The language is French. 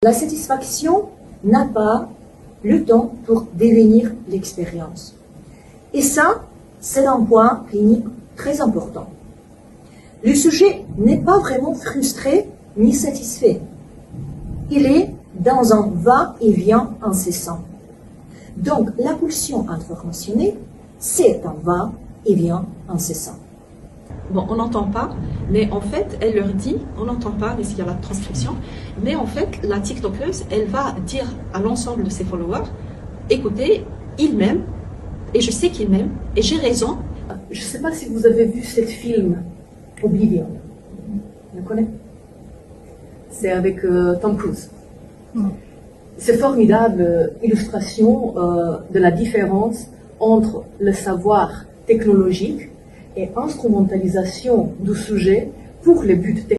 La satisfaction n'a pas le temps pour devenir l'expérience. Et ça, c'est un point clinique très important. Le sujet n'est pas vraiment frustré ni satisfait. Il est dans un va-et-vient incessant. Donc, la pulsion informationnelle, c'est un va-et-vient incessant. Bon, on n'entend pas, mais en fait, elle leur dit, on n'entend pas, mais s'il y a la transcription, mais en fait, la TikTokeuse, elle va dire à l'ensemble de ses followers, écoutez, il m'aime, et je sais qu'il m'aime, et j'ai raison. Je ne sais pas si vous avez vu ce film, Oblivion. Vous le connaissez? C'est avec Tom Cruise. C'est formidable illustration de la différence entre le savoir technologique et instrumentalisation du sujet pour les buts technologiques.